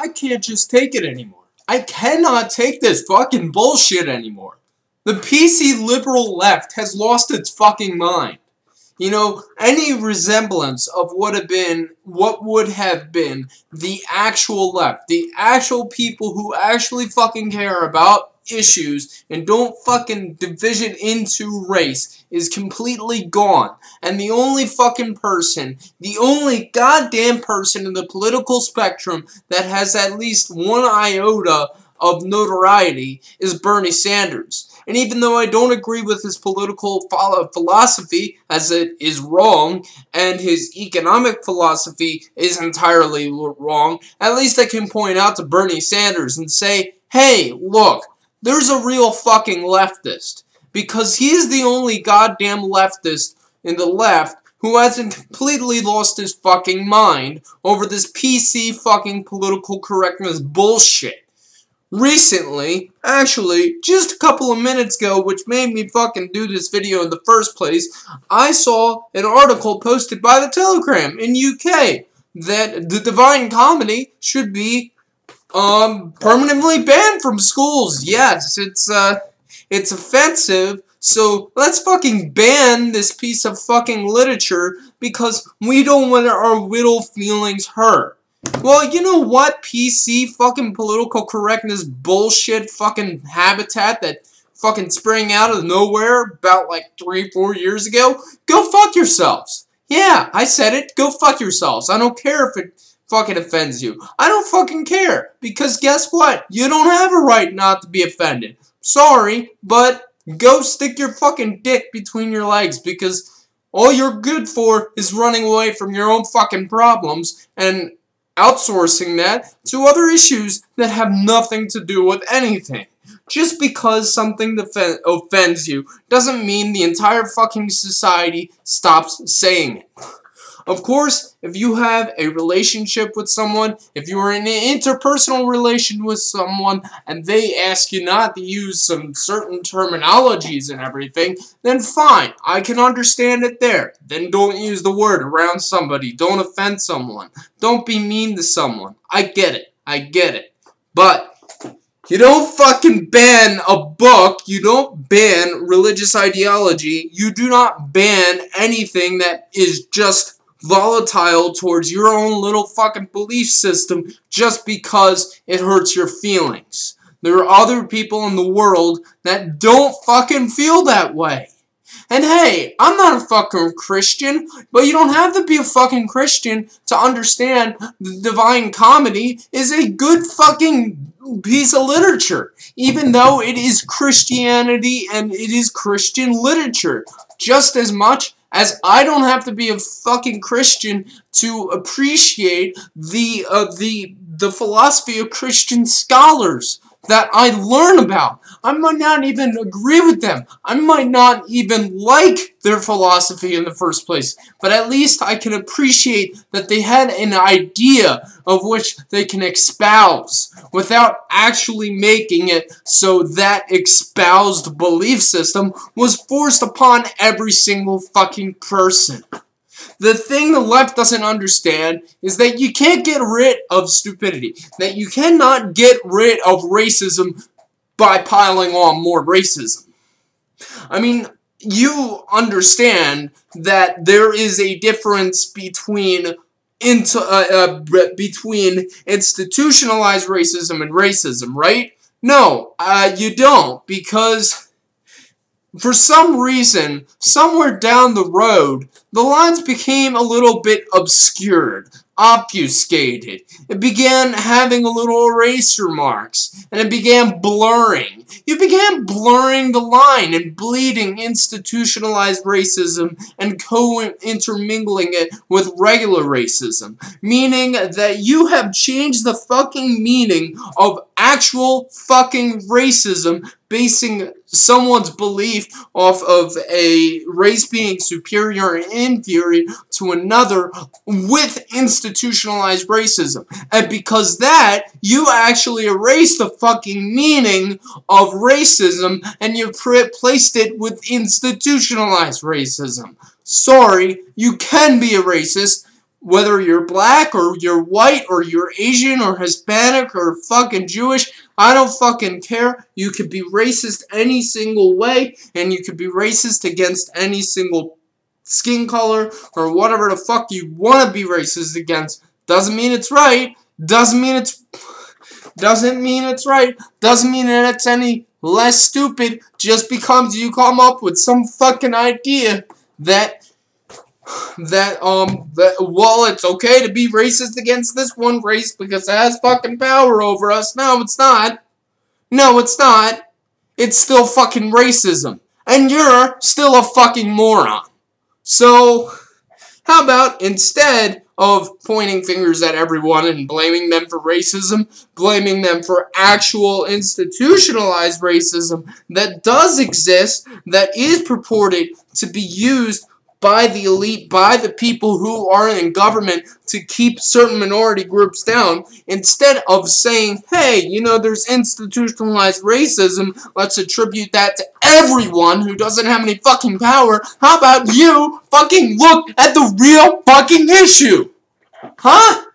I can't just take it anymore. I cannot take this fucking bullshit anymore. The PC liberal left has lost its fucking mind. You know, any resemblance of what would have been the actual left, the actual people who actually fucking care about issues and don't fucking division into race is completely gone. And the only fucking person, the only goddamn person in the political spectrum that has at least one iota of notoriety is Bernie Sanders. And even though I don't agree with his political philosophy, as it is wrong, and his economic philosophy is entirely wrong, at least I can point out to Bernie Sanders and say, hey, look, there's a real fucking leftist. Because he is the only goddamn leftist in the left who hasn't completely lost his fucking mind over this PC fucking political correctness bullshit. Recently, actually, just a couple of minutes ago, which made me fucking do this video in the first place, I saw an article posted by the Telegram in UK that the Divine Comedy should be permanently banned from schools. Yes, it's offensive, so let's fucking ban this piece of fucking literature because we don't want our little feelings hurt. Well, you know what, PC fucking political correctness bullshit fucking habitat that fucking sprang out of nowhere about like 3-4 years ago? Go fuck yourselves. Yeah, I said it. Go fuck yourselves. I don't care if it fucking offends you. I don't fucking care. Because guess what? You don't have a right not to be offended. Sorry, but go stick your fucking dick between your legs because all you're good for is running away from your own fucking problems and outsourcing that to other issues that have nothing to do with anything. Just because something offends you doesn't mean the entire fucking society stops saying it. Of course, if you have a relationship with someone, if you are in an interpersonal relation with someone, and they ask you not to use some certain terminologies and everything, then fine, I can understand it there. Then don't use the word around somebody. Don't offend someone. Don't be mean to someone. I get it. I get it. But you don't fucking ban a book. You don't ban religious ideology. You do not ban anything that is just volatile towards your own little fucking belief system just because it hurts your feelings. There are other people in the world that don't fucking feel that way. And hey, I'm not a fucking Christian, but you don't have to be a fucking Christian to understand the Divine Comedy is a good fucking piece of literature, even though it is Christianity and it is Christian literature, just as much as I don't have to be a fucking Christian to appreciate the philosophy of Christian scholars that I learn about. I might not even agree with them. I might not even like their philosophy in the first place. But at least I can appreciate that they had an idea of which they can espouse without actually making it so that espoused belief system was forced upon every single fucking person. The thing the left doesn't understand is that you can't get rid of stupidity. That you cannot get rid of racism by piling on more racism. I mean, you understand that there is a difference between institutionalized racism and racism, right? No, you don't, because for some reason, somewhere down the road, the lines became a little bit obscured, obfuscated. It began having a little eraser marks, and it began blurring. You began blurring the line and bleeding institutionalized racism and intermingling it with regular racism, meaning that you have changed the fucking meaning of actual fucking racism, basing someone's belief off of a race being superior and inferior to another with institutionalized racism. And because that, you actually erased the fucking meaning of racism and you replaced it with institutionalized racism. Sorry, you can be a racist whether you're black or you're white or you're Asian or Hispanic or fucking Jewish, I don't fucking care. You could be racist any single way, and you could be racist against any single skin color or whatever the fuck you want to be racist against. Doesn't mean it's right. Doesn't mean it's right. Doesn't mean that it's any less stupid just because you come up with some fucking idea that well, it's okay to be racist against this one race because it has fucking power over us. No, it's not. No, it's not. It's still fucking racism. And you're still a fucking moron. So, how about instead of pointing fingers at everyone and blaming them for racism, blaming them for actual institutionalized racism that does exist, that is purported to be used by the elite, by the people who are in government to keep certain minority groups down, instead of saying, hey, you know, there's institutionalized racism, let's attribute that to everyone who doesn't have any fucking power. How about you fucking look at the real fucking issue? Huh?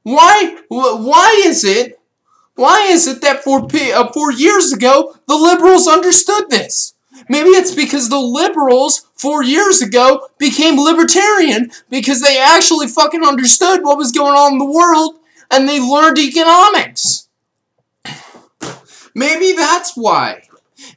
Why is it that 4 years ago the liberals understood this? Maybe it's because the liberals 4 years ago became libertarian because they actually fucking understood what was going on in the world and they learned economics. Maybe that's why.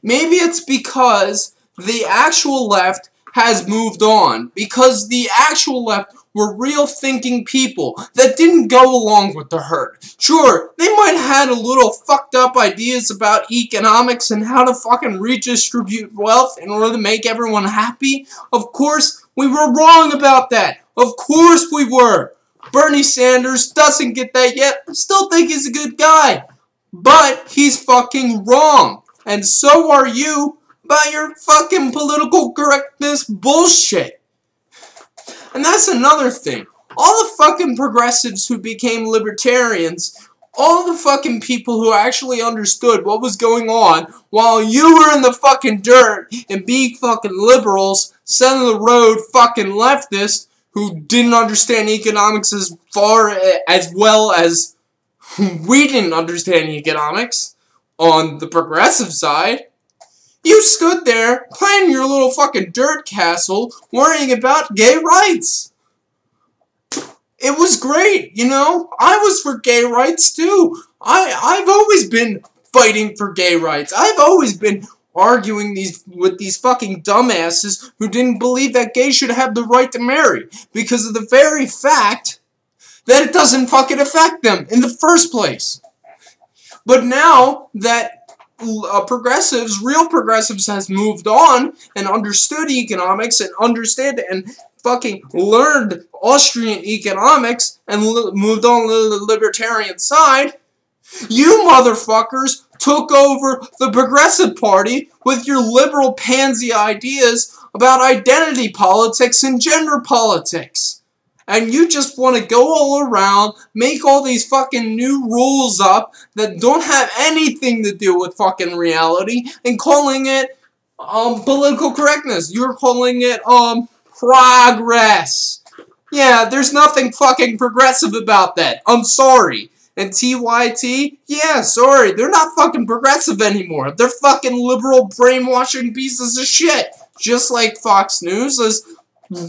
Maybe it's because the actual left has moved on. Because the actual left were real thinking people that didn't go along with the herd. Sure, they might have had a little fucked up ideas about economics and how to fucking redistribute wealth in order to make everyone happy. Of course, we were wrong about that. Of course we were. Bernie Sanders doesn't get that yet. I still think he's a good guy. But he's fucking wrong. And so are you by your fucking political correctness bullshit. And that's another thing. All the fucking progressives who became libertarians, all the fucking people who actually understood what was going on while you were in the fucking dirt and being fucking liberals, center of the road fucking leftists who didn't understand economics as well as we didn't understand economics on the progressive side. You stood there, playing your little fucking dirt castle, worrying about gay rights. It was great, you know? I was for gay rights, too. I've always been fighting for gay rights. I've always been arguing with these fucking dumbasses who didn't believe that gays should have the right to marry because of the very fact that it doesn't fucking affect them in the first place. But now that real progressives has moved on and understood economics and understood and fucking learned Austrian economics and moved on to the libertarian side, you motherfuckers took over the Progressive Party with your liberal pansy ideas about identity politics and gender politics. And you just want to go all around, make all these fucking new rules up that don't have anything to do with fucking reality, and calling it political correctness. You're calling it progress. Yeah, there's nothing fucking progressive about that. I'm sorry. And TYT, yeah, sorry, they're not fucking progressive anymore. They're fucking liberal brainwashing pieces of shit. Just like Fox News is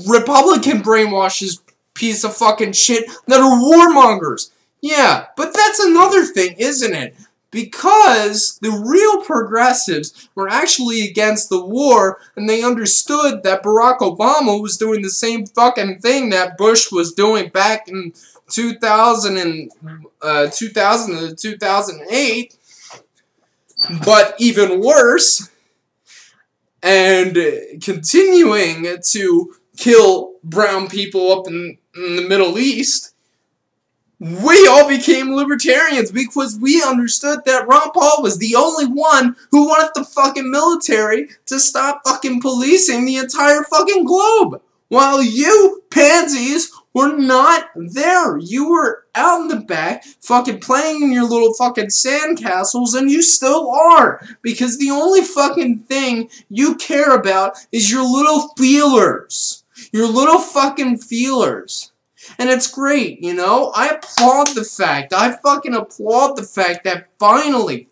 Republican brainwashes piece of fucking shit that are warmongers. Yeah, but that's another thing, isn't it? Because the real progressives were actually against the war, and they understood that Barack Obama was doing the same fucking thing that Bush was doing back in 2000 to 2008, but even worse, and continuing to kill brown people up in the Middle East. We all became libertarians because we understood that Ron Paul was the only one who wanted the fucking military to stop fucking policing the entire fucking globe. While you pansies were not there. You were out in the back fucking playing in your little fucking sandcastles, and you still are. Because the only fucking thing you care about is your little feelers. Your little fucking feelers. And it's great, you know? I applaud the fact, I fucking applaud the fact that finally,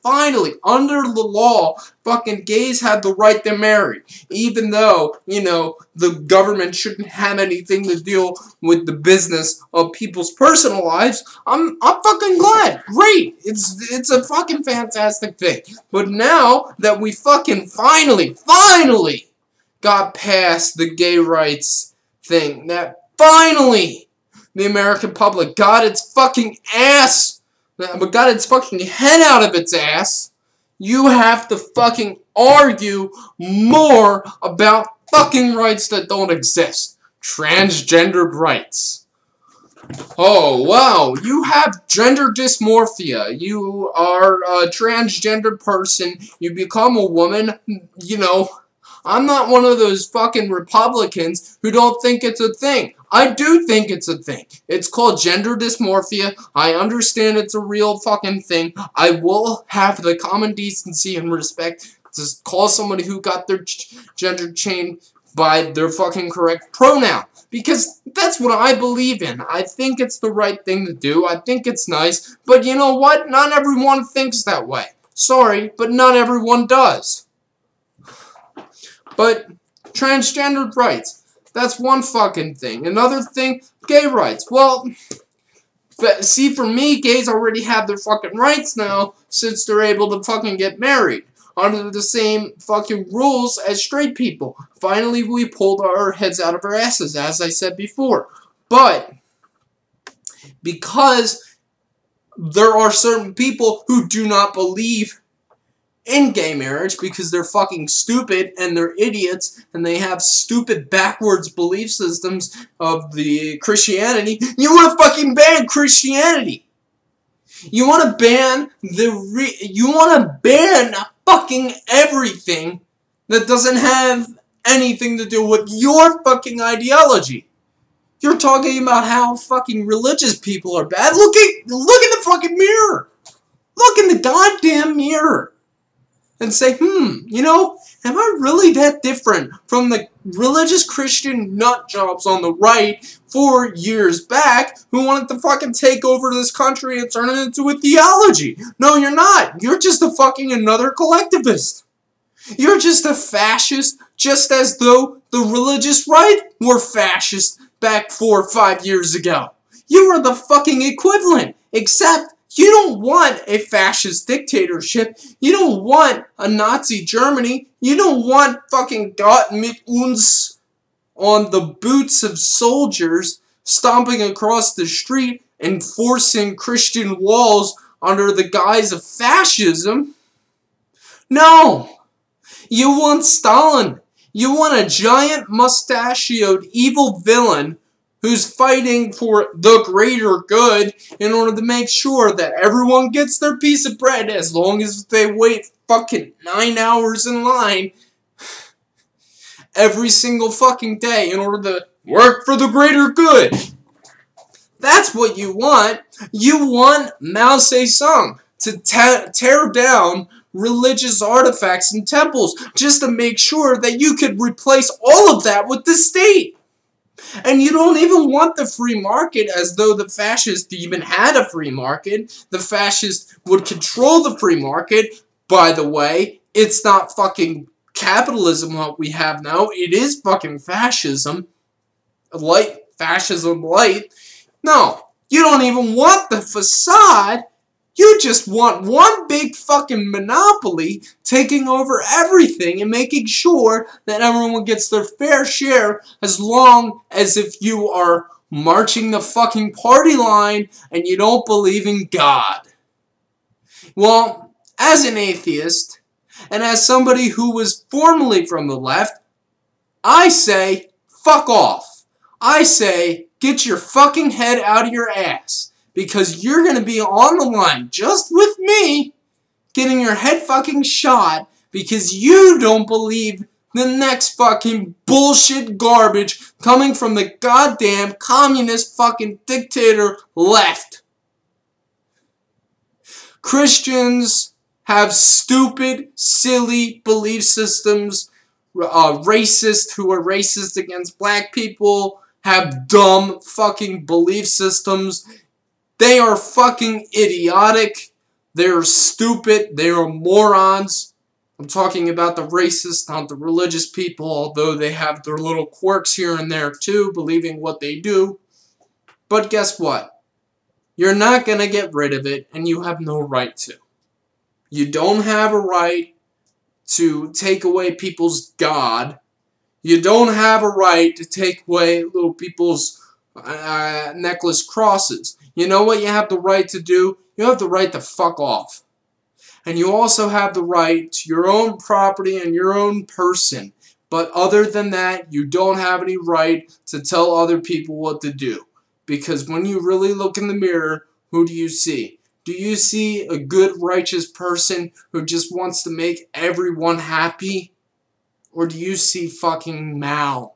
under the law, fucking gays have the right to marry. Even though, you know, the government shouldn't have anything to deal with the business of people's personal lives. I'm fucking glad. Great. It's a fucking fantastic thing. But now that we fucking finally got past the gay rights thing, that finally the American public got its fucking ass, got its fucking head out of its ass, you have to fucking argue more about fucking rights that don't exist. Transgendered rights. Oh, wow, you have gender dysmorphia. You are a transgender person. You become a woman, you know. I'm not one of those fucking Republicans who don't think it's a thing. I do think it's a thing. It's called gender dysmorphia. I understand it's a real fucking thing. I will have the common decency and respect to call somebody who got their gender changed by their fucking correct pronoun. Because that's what I believe in. I think it's the right thing to do. I think it's nice. But you know what? Not everyone thinks that way. Sorry, but not everyone does. But transgendered rights, that's one fucking thing. Another thing, gay rights. Well, see, for me, gays already have their fucking rights now since they're able to fucking get married under the same fucking rules as straight people. Finally, we pulled our heads out of our asses, as I said before. But because there are certain people who do not believe in gay marriage because they're fucking stupid and they're idiots and they have stupid backwards belief systems of the Christianity, you want to fucking ban Christianity. You want to ban you want to ban fucking everything that doesn't have anything to do with your fucking ideology. You're talking about how fucking religious people are bad. Look in the fucking mirror. Look in the goddamn mirror. And say, you know, am I really that different from the religious Christian nutjobs on the right 4 years back who wanted to fucking take over this country and turn it into a theology? No, you're not. You're just a fucking another collectivist. You're just a fascist, just as though the religious right were fascist back 4 or 5 years ago. You are the fucking equivalent, except you don't want a fascist dictatorship. You don't want a Nazi Germany. You don't want fucking Gott mit uns on the boots of soldiers stomping across the street, enforcing Christian laws under the guise of fascism. No. You want Stalin. You want a giant mustachioed evil villain who's fighting for the greater good in order to make sure that everyone gets their piece of bread as long as they wait fucking 9 hours in line every single fucking day in order to work for the greater good. That's what you want. You want Mao Zedong to tear down religious artifacts and temples just to make sure that you could replace all of that with the state. And you don't even want the free market, as though the fascists even had a free market. The fascists would control the free market. By the way, it's not fucking capitalism what we have now. It is fucking fascism. Fascism light. No, you don't even want the facade. You just want one big fucking monopoly taking over everything and making sure that everyone gets their fair share, as long as if you are marching the fucking party line and you don't believe in God. Well, as an atheist, and as somebody who was formerly from the left, I say, fuck off. I say, get your fucking head out of your ass. Because you're going to be on the line, just with me, getting your head fucking shot because you don't believe the next fucking bullshit garbage coming from the goddamn communist fucking dictator left. Christians have stupid, silly belief systems, racist who are racist against black people, have dumb fucking belief systems. They are fucking idiotic. They're stupid. They are morons. I'm talking about the racist, not the religious people, although they have their little quirks here and there too, believing what they do. But guess what? You're not going to get rid of it, and you have no right to. You don't have a right to take away people's God. You don't have a right to take away little people's necklace crosses. You know what you have the right to do? You have the right to fuck off. And you also have the right to your own property and your own person. But other than that, you don't have any right to tell other people what to do. Because when you really look in the mirror, who do you see? Do you see a good, righteous person who just wants to make everyone happy? Or do you see fucking Mao?